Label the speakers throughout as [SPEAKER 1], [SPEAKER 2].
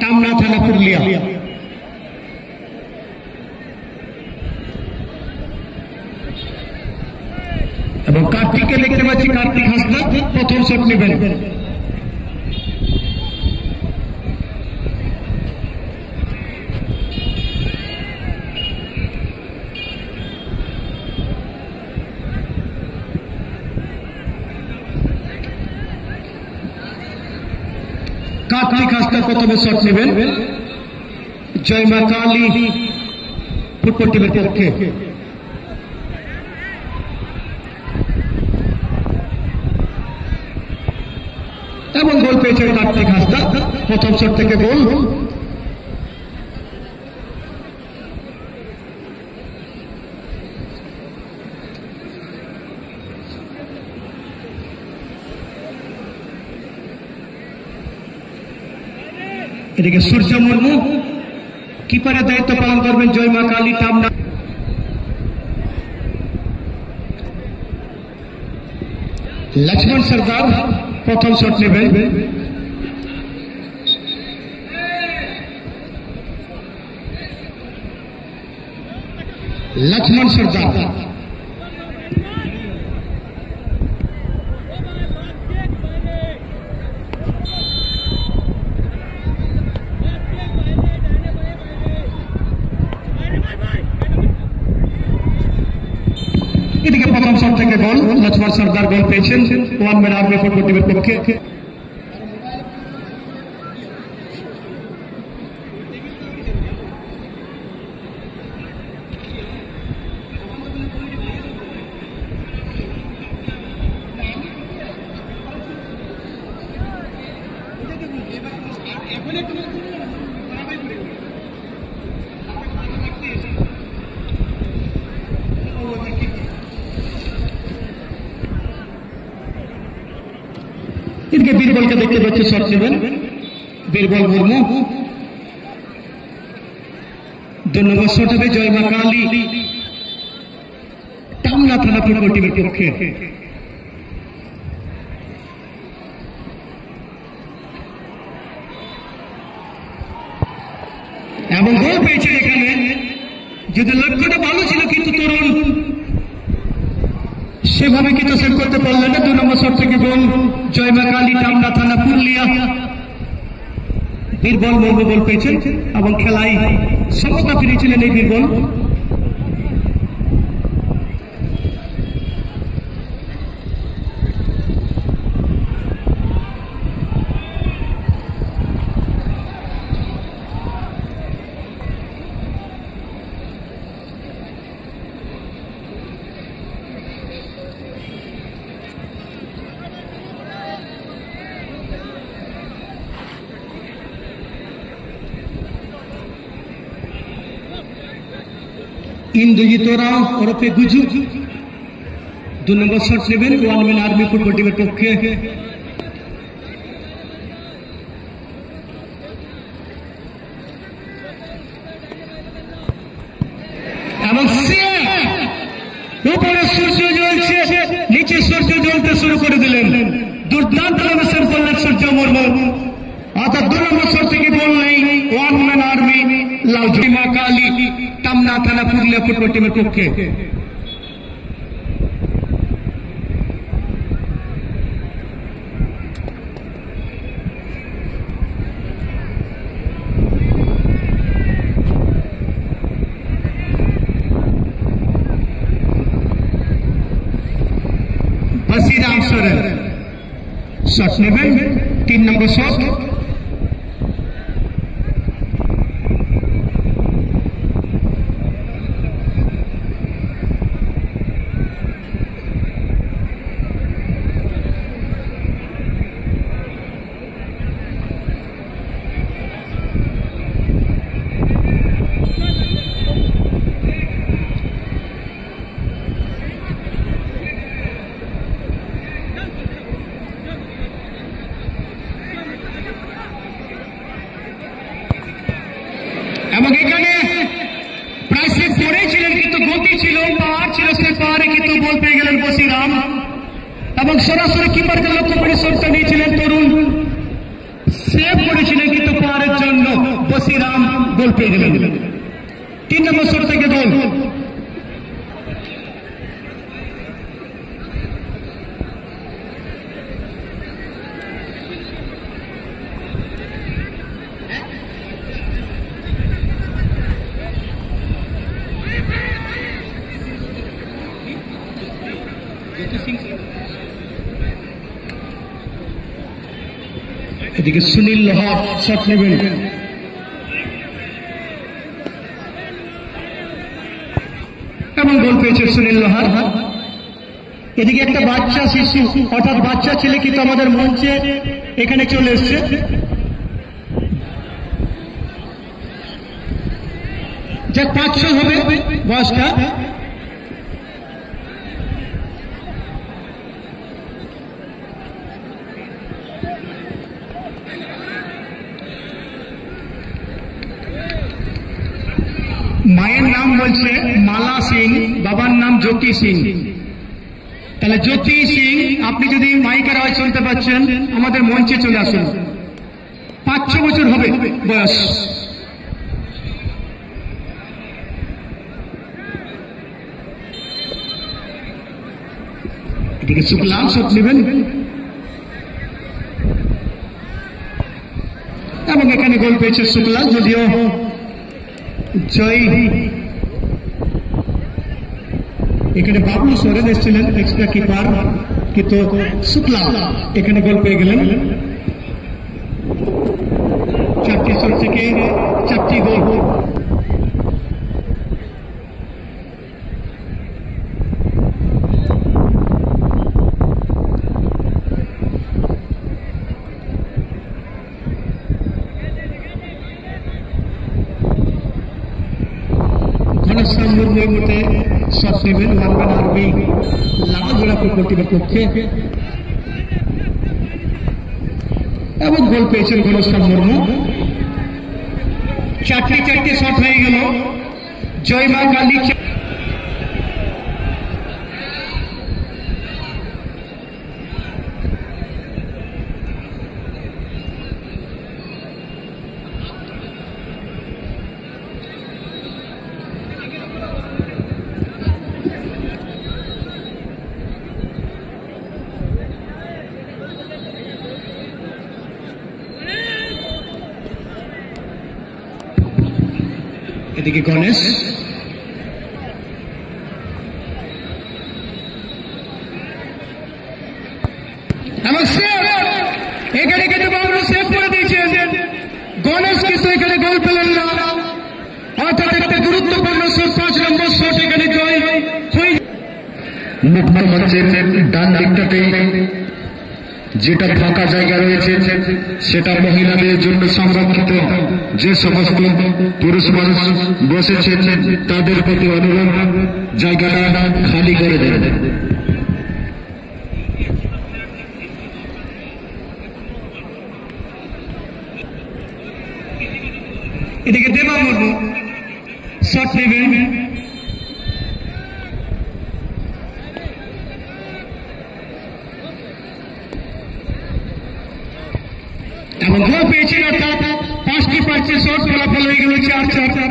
[SPEAKER 1] টামনা থানা পুরুলিয়া। এবং কার্তিককে দেখতে পাচ্ছি, কার্তিক হাসদা প্রথম শট নেবেন। কার্তিক হাসদা প্রথমে শট নেবেন জয় মা কালী ফুটবল টিমের পক্ষে। এবং গোল পেয়েছেন কার্তিক হাসদা, প্রথম শট থেকে গোল। এদিকে সূর্য মুর্মু কিপারের দায়িত্ব পালন করবেন জয় মা কালী টামনা। লক্ষ্মণ সরকার প্রথম শট নেবেন। লক্ষ্মণ সরকার এদিকে প্রথম শট থেকে গোল, লক্ষ্মণ সরকার গোল পেয়েছেন ওয়ান ম্যান আর্মি ফুটবল টিমের পক্ষে। এদিকে বীরবলকে দেখতে পাচ্ছি, শট নেবেন বীরবল মুর্মু। 2 নম্বর শট হবে জয় মা কালী টামনা থানা ফুটবল টিমের পক্ষে। এবং গোল পেয়েছেন এখানে, যদি লক্ষ্যটা ভালো ছিল কিন্তু তরুণ সেভাবে কিন্তু সেভ করতে পারলেন না। 2 নম্বর শট থেকে গোল জয় মা কালী টামনা থানা পুরুলিয়া। বীরবল মুর্মু গোল পেয়েছেন এবং খেলায় সমতা ফিরেছিলেন এই বীরবল। ইন্দ্রজিৎ রাও ওরফে গুজু 2 নম্বর শট নেবেন ওয়ান ম্যান আর্মি ফুটবল টিমের পক্ষে। এবং উপরে সূর্য জ্বলছে, নিচে সূর্য জ্বলতে শুরু করে দিলেন। দুর্দান্ত ভাবে সেভ করলেন সূর্য মুর্মু। অর্থাৎ 2 নম্বর শট থেকে গোল নেই ওয়ান ম্যান আর্মি জয় মা কালী টামনা থানা পুরুলিয়া ফুটবল টিমের পক্ষে। বসিরাম সরেন শট নেবেন 3 নম্বর শট। এবং এখানে প্রায় সে পড়েছিলেন কিন্তু গতি ছিল, পাওয়ার ছিল, সে পাওয়ারে কিন্তু বল পেয়ে গেলেন বসিরাম এবং সরাসরি কিপারকে লক্ষ্য করে শটটা নিয়েছিলেন তরুণ। সেভ করেছিলেন কিন্তু পাওয়ারের গোল পেয়ে গেলেন। 3 নম্বর শট থেকে গোল। এদিকে সুনীল লোহার শট নেবেন, এবং গোল পেয়েছে সুনীল লোহার। এদিকে একটা বাচ্চা শিশু অর্থাৎ বাচ্চা ছেলে কিন্তু আমাদের মঞ্চে এখানে চলে এসছে। যা 500 হবে বয়সটা। মায়ের নাম বলছে মালা সিং, বাবার নাম জ্যোতি সিং। তাহলে জ্যোতি সিং, আপনি যদি মাইকের আওয়াজ শুনতে পাচ্ছেন আমাদের মঞ্চে চলে আসুন। 5-6 বছর হবে বয়স। এদিকে শুক্লাল শট নেবেন, এবং এখানে গোল পেয়েছে শুক্লাল। যদিও জয় এখানে বাবলু সোরেন এসেছিলেন এক্সট্রা কিপার, কিন্তু শুক্লা এখানে গোল পেয়ে গেলেন। 4টি শট থেকে 4টি গোল। ঘনশ্যাম মুর্মু এই মুহূর্তে শট নেবেন, ওয়ানম্যান আর্মি লালজোড়া প্রকল্পের পক্ষে, এবং গোল পেয়েছেন ঘনশ্যাম মুর্মু। 4টি শট হয়ে গেল। জয় মা কালী। এদিকে গণেশ, এখানে কিন্তু বাবলু সেভ করে দিয়েছেন। গণেশ কিন্তু এখানে গোল পেলেন না, অর্থাৎ একটা গুরুত্বপূর্ণ শট, 5 নম্বর শট এখানে জয়।
[SPEAKER 2] মুক্ত মঞ্চের ডান দিকটাতে যেটা ফাঁকা জায়গা রয়েছে সেটা মহিলাদের জন্য সংরক্ষিত। যে সমস্ত পুরুষ মানুষ বসেছেন তাদের প্রতি অনুরোধ জায়গাটা খালি করে দেন।
[SPEAKER 1] এদিকে দেবা মুর্মু শট নেবেন, এবং গোল পেয়েছেন। অর্থাৎ 5টি পাচ্ছে শট, ফলাফল হয়ে গেল 4-4।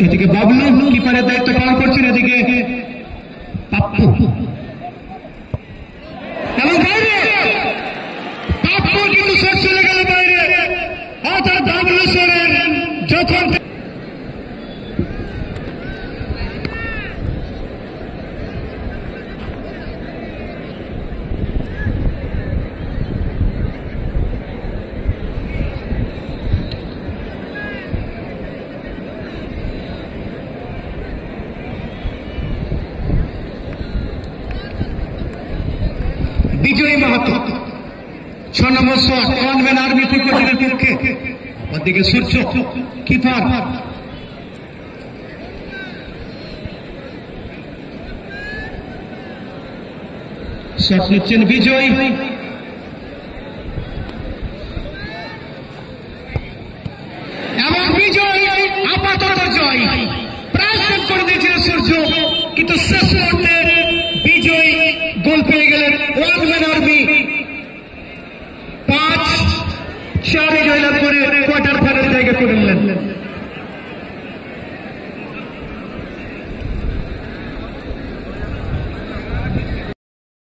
[SPEAKER 1] এদিকে বাবলু কিপারের দায়িত্ব পালন করছেন, এদিকে পাপ্পু, এবং বাইরে পাপ্পু কিন্তু শট চলে গেল বাইরে। অর্থাৎ বাবলু সোরেন যখন বিজয়ী মাহাতো 6 নম্বর শট, ওয়ানম্যান আর্মি প্রকল্পের পক্ষে। ওদিকে সূর্য কিপার, শট নিচ্ছেন বিজয়। এবং বিজয় আপাতত জয়, প্রায় সেট করে দিয়েছিল সূর্য, কিন্তু শেষ মুহূর্তে বিজয় গোল পেয়ে গেলেন। ওয়ান ম্যান আর্মি 5-4 জয়লাভ করে কোয়ার্টার ফাইনাল জায়গা করে নিলেন।